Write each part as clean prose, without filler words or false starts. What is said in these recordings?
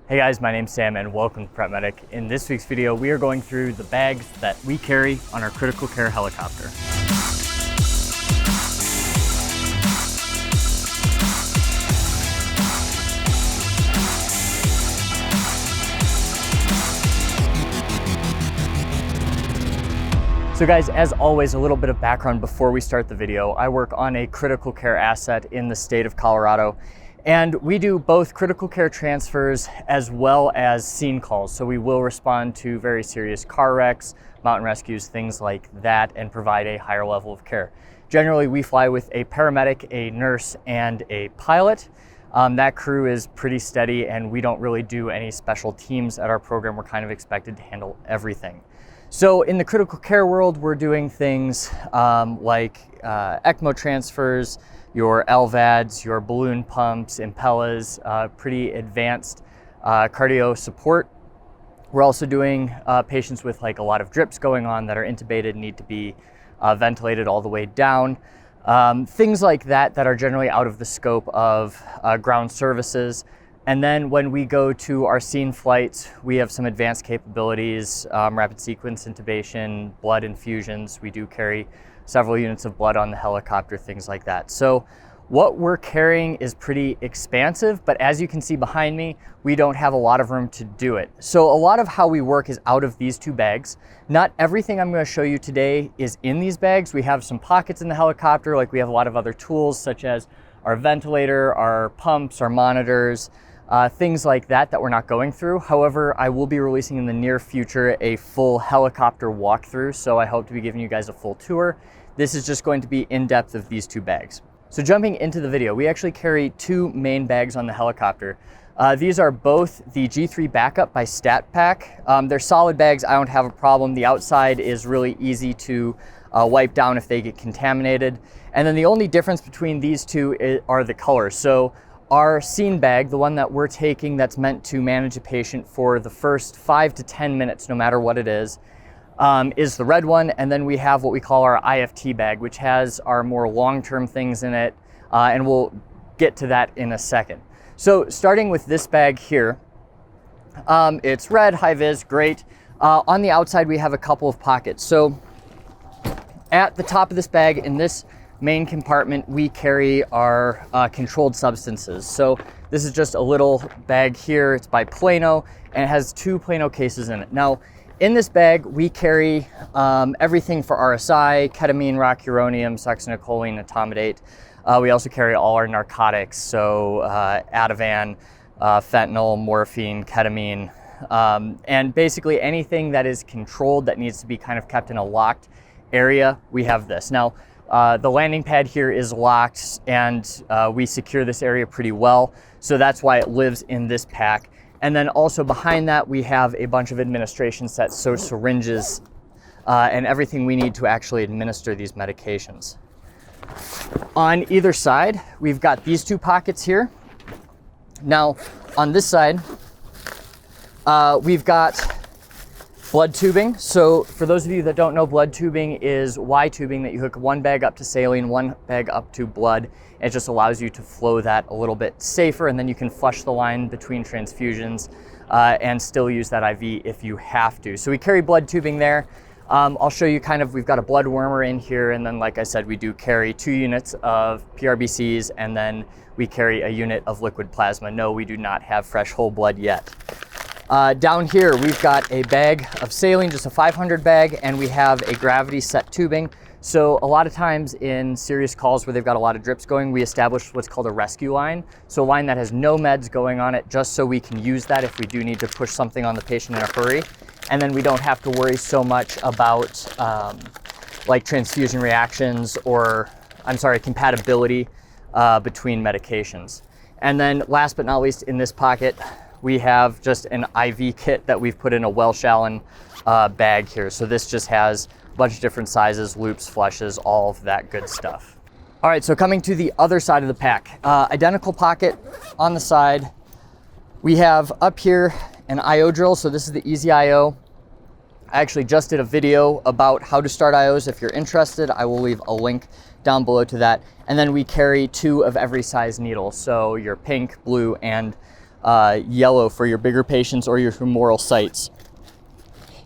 Hey guys, my name's Sam and welcome to Prep Medic. In this week's video, we are going through the bags that we carry on our critical care helicopter. So guys, as always, a little bit of background before we start the video. I work on a critical care asset in the state of Colorado. And we do both critical care transfers as well as scene calls. So we will respond to very serious car wrecks, mountain rescues, things like that, and provide a higher level of care. Generally, we fly with a paramedic, a nurse, and a pilot. That crew is pretty steady, and we don't really do any special teams at our program. We're kind of expected to handle everything. So in the critical care world, we're doing things like ECMO transfers, your LVADs, your balloon pumps, Impellas, pretty advanced cardio support. We're also doing patients with like a lot of drips going on that are intubated, need to be ventilated all the way down. Things like that are generally out of the scope of ground services. And then when we go to our scene flights, we have some advanced capabilities, rapid sequence intubation, blood infusions. We do carry several units of blood on the helicopter, things like that. So what we're carrying is pretty expansive, but as you can see behind me, we don't have a lot of room to do it. So a lot of how we work is out of these two bags. Not everything I'm going to show you today is in these bags. We have some pockets in the helicopter, like we have a lot of other tools such as our ventilator, our pumps, our monitors, things like that we're not going through. However, I will be releasing in the near future a full helicopter walkthrough, so I hope to be giving you guys a full tour. This is just going to be in depth of these two bags. So jumping into the video, we actually carry two main bags on the helicopter. These are both the G3 Backup by StatPack. They're solid bags, I don't have a problem. The outside is really easy to wipe down if they get contaminated. And then the only difference between these two are the colors. So our scene bag, the one that we're taking that's meant to manage a patient for the first 5 to 10 minutes, no matter what it is the red one. And then we have what we call our IVT bag, which has our more long-term things in it. And we'll get to that in a second. So starting with this bag here, it's red, high vis, great. On the outside, we have a couple of pockets. So at the top of this bag, in this main compartment, we carry our controlled substances. So this is just a little bag here. It's by Plano, and it has two Plano cases in it. Now, in this bag, we carry everything for RSI, ketamine, rocuronium, succinylcholine, etomidate. We also carry all our narcotics, so Ativan, fentanyl, morphine, ketamine, and basically anything that is controlled that needs to be kind of kept in a locked area, we have this. Now, the landing pad here is locked, and we secure this area pretty well, so that's why it lives in this pack. And then also behind that, we have a bunch of administration sets, so syringes and everything we need to actually administer these medications. On either side, we've got these two pockets here. Now, on this side, we've got blood tubing. So for those of you that don't know, blood tubing is Y tubing that you hook one bag up to saline, one bag up to blood. It just allows you to flow that a little bit safer, and then you can flush the line between transfusions and still use that IV if you have to. So we carry blood tubing there. I'll show you we've got a blood warmer in here, and then like I said, we do carry 2 units of PRBCs, and then we carry a unit of liquid plasma. No, we do not have fresh whole blood yet. Down here, we've got a bag of saline, just a 500 bag, and we have a gravity set tubing. So a lot of times in serious calls where they've got a lot of drips going, we establish what's called a rescue line. So a line that has no meds going on it, just so we can use that if we do need to push something on the patient in a hurry. And then we don't have to worry so much about like transfusion reactions or, compatibility between medications. And then last but not least, in this pocket, we have just an IV kit that we've put in a Welsh Allen bag here. So this just has a bunch of different sizes, loops, flushes, all of that good stuff. All right, so coming to the other side of the pack, identical pocket on the side. We have up here an IO drill. So this is the Easy IO. I actually just did a video about how to start IOs. If you're interested, I will leave a link down below to that. And then we carry 2 of every size needle. So your pink, blue, and yellow for your bigger patients or your femoral sites.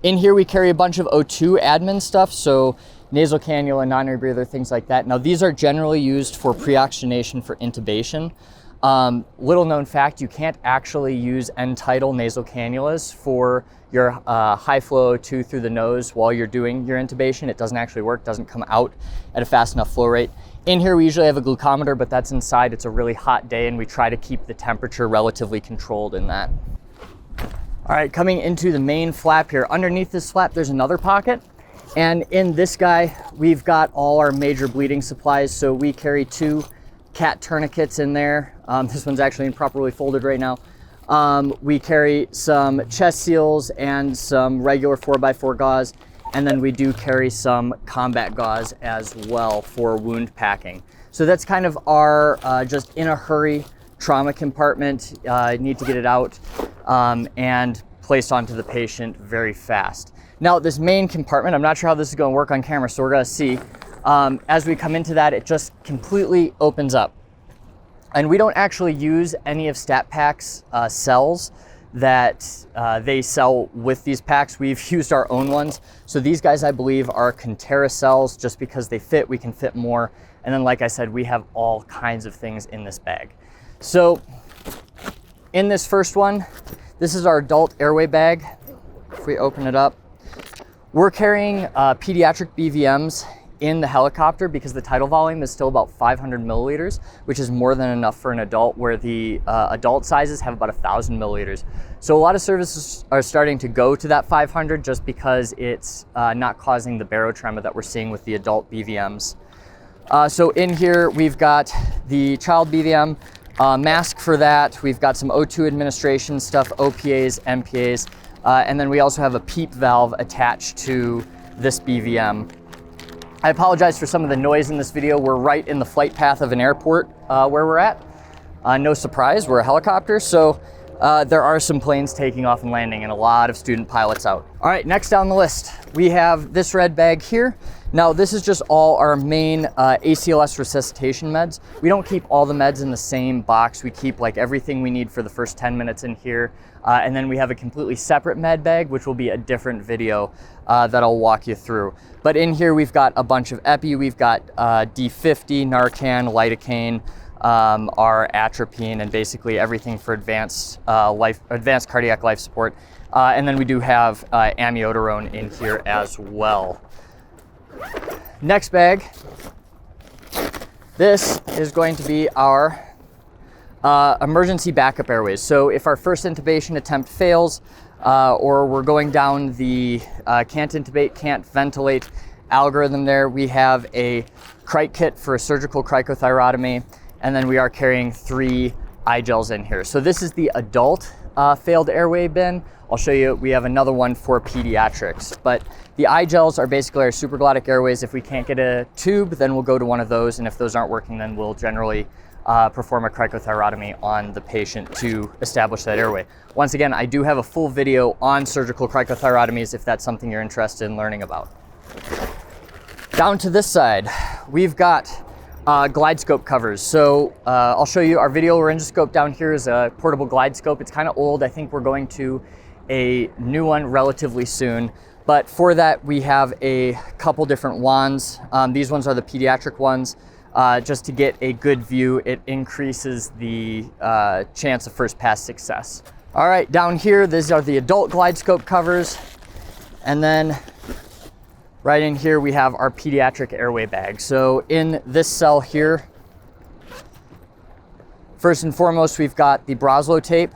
In here we carry a bunch of O2 admin stuff, so nasal cannula, non-rebreather, things like that. Now these are generally used for pre-oxygenation for intubation. Little known fact, you can't actually use end-tidal nasal cannulas for your high flow O2 through the nose while you're doing your intubation. It doesn't actually work, doesn't come out at a fast enough flow rate. In here we usually have a glucometer, but that's inside. It's a really hot day and we try to keep the temperature relatively controlled in that. All right, coming into the main flap here. Underneath this flap, there's another pocket. And in this guy, we've got all our major bleeding supplies. So we carry 2 cat tourniquets in there. This one's actually improperly folded right now. We carry some chest seals and some regular 4x4 gauze. And then we do carry some combat gauze as well for wound packing. So that's kind of our just in a hurry trauma compartment. Need to get it out and placed onto the patient very fast. Now this main compartment, I'm not sure how this is going to work on camera, so we're going to see. As we come into that, it just completely opens up. And we don't actually use any of StatPak's cells that they sell with these packs. We've used our own ones. So these guys, I believe, are Contera cells. Just because they fit, we can fit more. And then, like I said, we have all kinds of things in this bag. So in this first one, this is our adult airway bag. If we open it up, we're carrying pediatric BVMs in the helicopter because the tidal volume is still about 500 milliliters, which is more than enough for an adult, where the adult sizes have about 1,000 milliliters. So a lot of services are starting to go to that 500 just because it's not causing the barotrauma that we're seeing with the adult BVMs. So in here, we've got the child BVM, mask for that. We've got some O2 administration stuff, OPAs, MPAs, and then we also have a PEEP valve attached to this BVM. I apologize for some of the noise in this video. We're right in the flight path of an airport where we're at. No surprise, we're a helicopter, so there are some planes taking off and landing and a lot of student pilots out. All right, next down the list, we have this red bag here. Now this is just all our main ACLS resuscitation meds. We don't keep all the meds in the same box. We keep like everything we need for the first 10 minutes in here. And then we have a completely separate med bag, which will be a different video that I'll walk you through. But in here, we've got a bunch of epi. We've got D50, Narcan, lidocaine, our atropine, and basically everything for advanced cardiac life support. And then we do have amiodarone in here as well. Next bag. This is going to be our emergency backup airways. So if our first intubation attempt fails, or we're going down the can't intubate, can't ventilate algorithm there, we have a crite kit for a surgical cricothyrotomy, and then we are carrying 3 iGels in here. So this is the adult failed airway bin. I'll show you, we have another one for pediatrics, but the iGels are basically our supraglottic airways. If we can't get a tube, then we'll go to one of those, and if those aren't working, then we'll generally perform a cricothyrotomy on the patient to establish that airway. Once again, I do have a full video on surgical cricothyrotomies if that's something you're interested in learning about. Down to this side, we've got Glidescope covers. So I'll show you our videolaryngoscope down here is a portable Glidescope. It's kind of old. I think we're going to a new one relatively soon. But for that, we have a couple different wands. These ones are the pediatric ones. Just to get a good view, it increases the chance of first pass success. All right, down here, these are the adult Glidescope covers. And then right in here, we have our pediatric airway bag. So in this cell here, first and foremost, we've got the Broslow tape.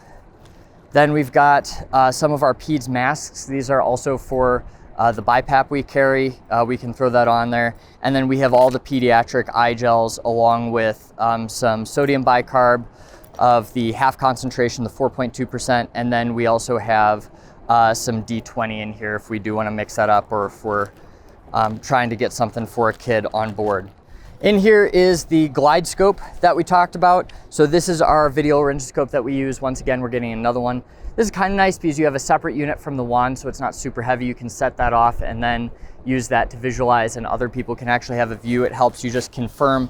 Then we've got some of our peds masks. These are also for the BiPAP we carry. We can throw that on there. And then we have all the pediatric iGels along with some sodium bicarb of the half concentration, the 4.2%. And then we also have some D20 in here if we do want to mix that up, or if we're trying to get something for a kid on board. In here is the Glidescope that we talked about. So this is our videolaryngoscope that we use. Once again, we're getting another one. This is kind of nice because you have a separate unit from the wand, so it's not super heavy. You can set that off and then use that to visualize, and other people can actually have a view. It helps you just confirm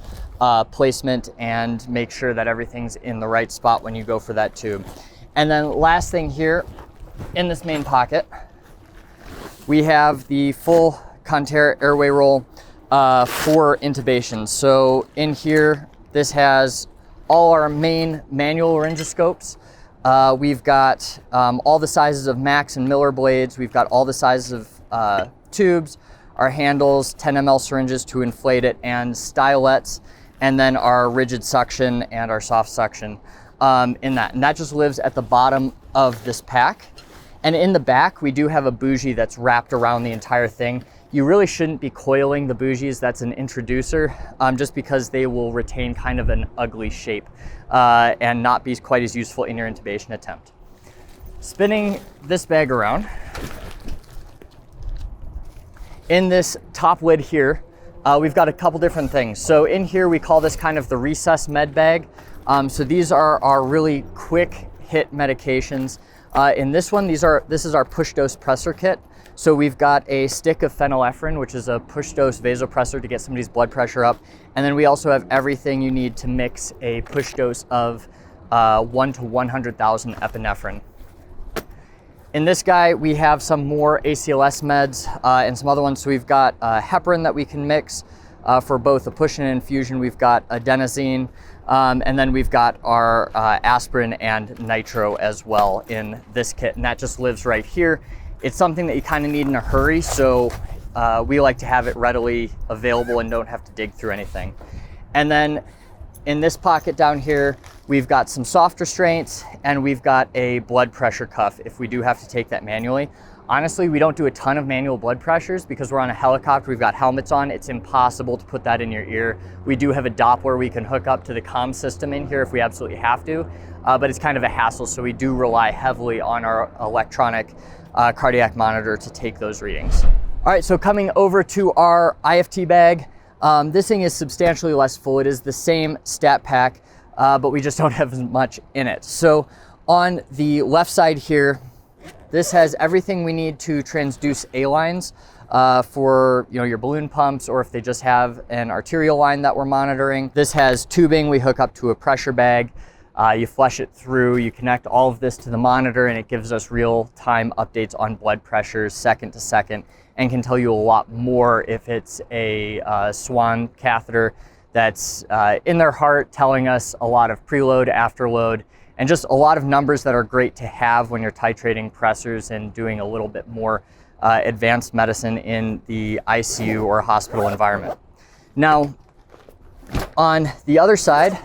placement and make sure that everything's in the right spot when you go for that tube. And then last thing here in this main pocket, we have the full Contair Airway Roll for intubation. So in here, this has all our main manual laryngoscopes. We've got all the sizes of Max and Miller blades. We've got all the sizes of tubes, our handles, 10 ml syringes to inflate it, and stylets, and then our rigid suction and our soft suction in that. And that just lives at the bottom of this pack. And in the back, we do have a bougie that's wrapped around the entire thing. You really shouldn't be coiling the bougies. That's an introducer, just because they will retain kind of an ugly shape and not be quite as useful in your intubation attempt. Spinning this bag around, in this top lid here, we've got a couple different things. So in here, we call this kind of the recess med bag. So these are our really quick hit medications. In this one, this is our push dose pressor kit. So we've got a stick of phenylephrine, which is a push dose vasopressor to get somebody's blood pressure up. And then we also have everything you need to mix a push dose of 1 to 100,000 epinephrine. In this guy, we have some more ACLS meds and some other ones. So we've got heparin that we can mix for both a push and an infusion. We've got adenosine, and then we've got our aspirin and nitro as well in this kit, and that just lives right here. It's something that you kind of need in a hurry, so we like to have it readily available and don't have to dig through anything. And then in this pocket down here, we've got some soft restraints, and we've got a blood pressure cuff if we do have to take that manually. Honestly, we don't do a ton of manual blood pressures because we're on a helicopter, we've got helmets on. It's impossible to put that in your ear. We do have a Doppler we can hook up to the comm system in here if we absolutely have to, but it's kind of a hassle, so we do rely heavily on our electronic cardiac monitor to take those readings. All right, so coming over to our IVT bag, this thing is substantially less full. It is the same stat pack, but we just don't have as much in it. So on the left side here, this has everything we need to transduce A-lines for your balloon pumps, or if they just have an arterial line that we're monitoring. This has tubing we hook up to a pressure bag. You flush it through, you connect all of this to the monitor, and it gives us real-time updates on blood pressures second to second, and can tell you a lot more if it's a Swan catheter that's in their heart, telling us a lot of preload, afterload, and just a lot of numbers that are great to have when you're titrating pressors and doing a little bit more advanced medicine in the ICU or hospital environment. Now, on the other side,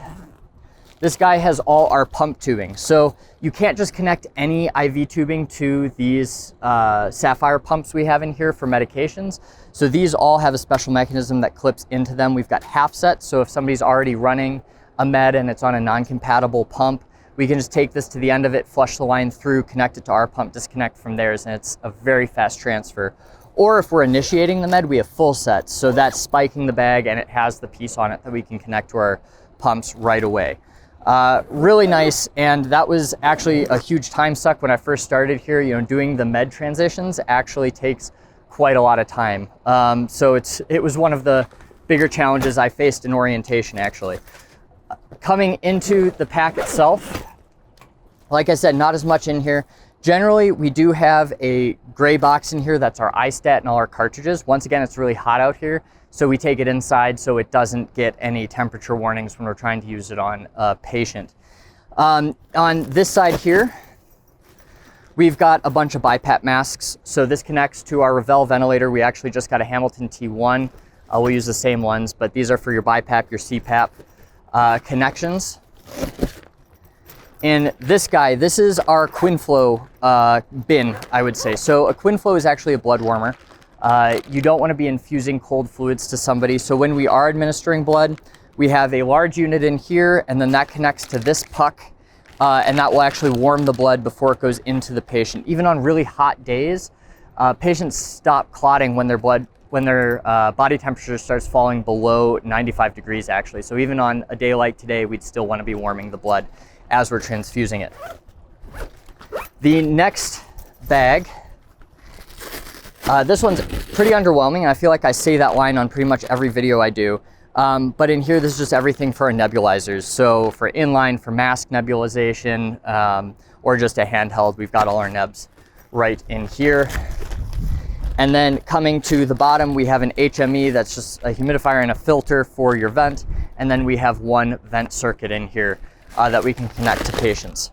this guy has all our pump tubing. So you can't just connect any IV tubing to these Sapphire pumps we have in here for medications. So these all have a special mechanism that clips into them. We've got half sets, so if somebody's already running a med and it's on a non-compatible pump, we can just take this to the end of it, flush the line through, connect it to our pump, disconnect from theirs, and it's a very fast transfer. Or if we're initiating the med, we have full sets. So that's spiking the bag, and it has the piece on it that we can connect to our pumps right away. Really nice, and that was actually a huge time suck when I first started here. Doing the med transitions actually takes quite a lot of time. So it was one of the bigger challenges I faced in orientation, actually. Coming into the pack itself, like I said, not as much in here. Generally, we do have a gray box in here that's our iStat and all our cartridges. Once again, it's really hot out here, so we take it inside so it doesn't get any temperature warnings when we're trying to use it on a patient. On this side here, we've got a bunch of BiPAP masks. So this connects to our Revell ventilator. We actually just got a Hamilton T1. We'll use the same ones, but these are for your BiPAP, your CPAP connections. And this guy, this is our QuinFlow bin, I would say. So a QuinFlow is actually a blood warmer. You don't want to be infusing cold fluids to somebody. So when we are administering blood, we have a large unit in here, and then that connects to this puck, and that will actually warm the blood before it goes into the patient. Even on really hot days, patients stop clotting when their body temperature starts falling below 95 degrees, actually. So even on a day like today, we'd still want to be warming the blood as we're transfusing it. The next bag, this one's pretty underwhelming, and I feel like I say that line on pretty much every video I do. But in here, this is just everything for our nebulizers. So for inline, for mask nebulization, or just a handheld. We've got all our nebs right in here. And then coming to the bottom, we have an HME that's just a humidifier and a filter for your vent. And then we have one vent circuit in here that we can connect to patients.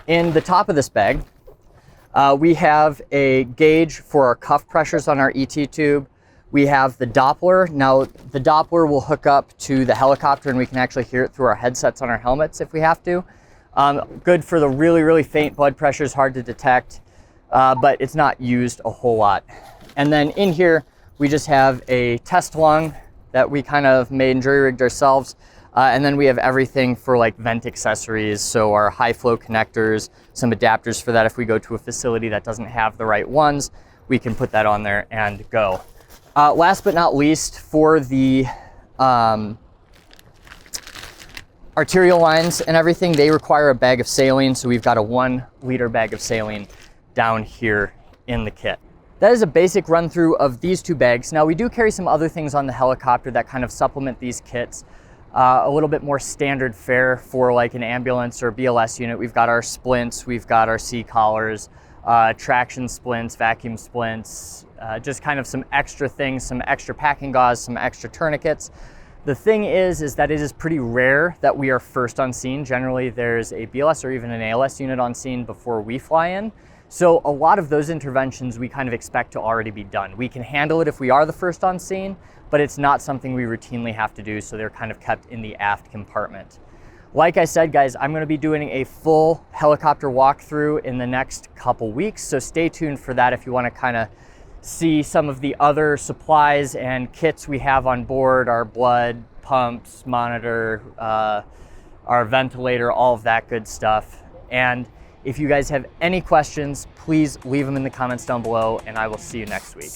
In the top of this bag, we have a gauge for our cuff pressures on our ET tube. We have the Doppler. Now, the Doppler will hook up to the helicopter and we can actually hear it through our headsets on our helmets if we have to. Good for the really, really faint blood pressures, hard to detect, but it's not used a whole lot. And then in here, we just have a test lung that we kind of made and jury-rigged ourselves. And then we have everything for like vent accessories. So our high flow connectors, some adapters for that. If we go to a facility that doesn't have the right ones, we can put that on there and go. Last but not least, for the arterial lines and everything, they require a bag of saline. So we've got a 1 liter bag of saline down here in the kit. That is a basic run through of these 2 bags. Now we do carry some other things on the helicopter that kind of supplement these kits. A little bit more standard fare for like an ambulance or BLS unit. We've got our splints, we've got our C-collars, traction splints, vacuum splints, just kind of some extra things, some extra packing gauze, some extra tourniquets. The thing is that it is pretty rare that we are first on scene. Generally, there's a BLS or even an ALS unit on scene before we fly in. So a lot of those interventions we kind of expect to already be done. We can handle it if we are the first on scene, but it's not something we routinely have to do, so they're kind of kept in the aft compartment. Like I said, guys, I'm gonna be doing a full helicopter walkthrough in the next couple weeks, so stay tuned for that if you wanna kind of see some of the other supplies and kits we have on board, our blood, pumps, monitor, our ventilator, all of that good stuff. And if you guys have any questions, please leave them in the comments down below, and I will see you next week.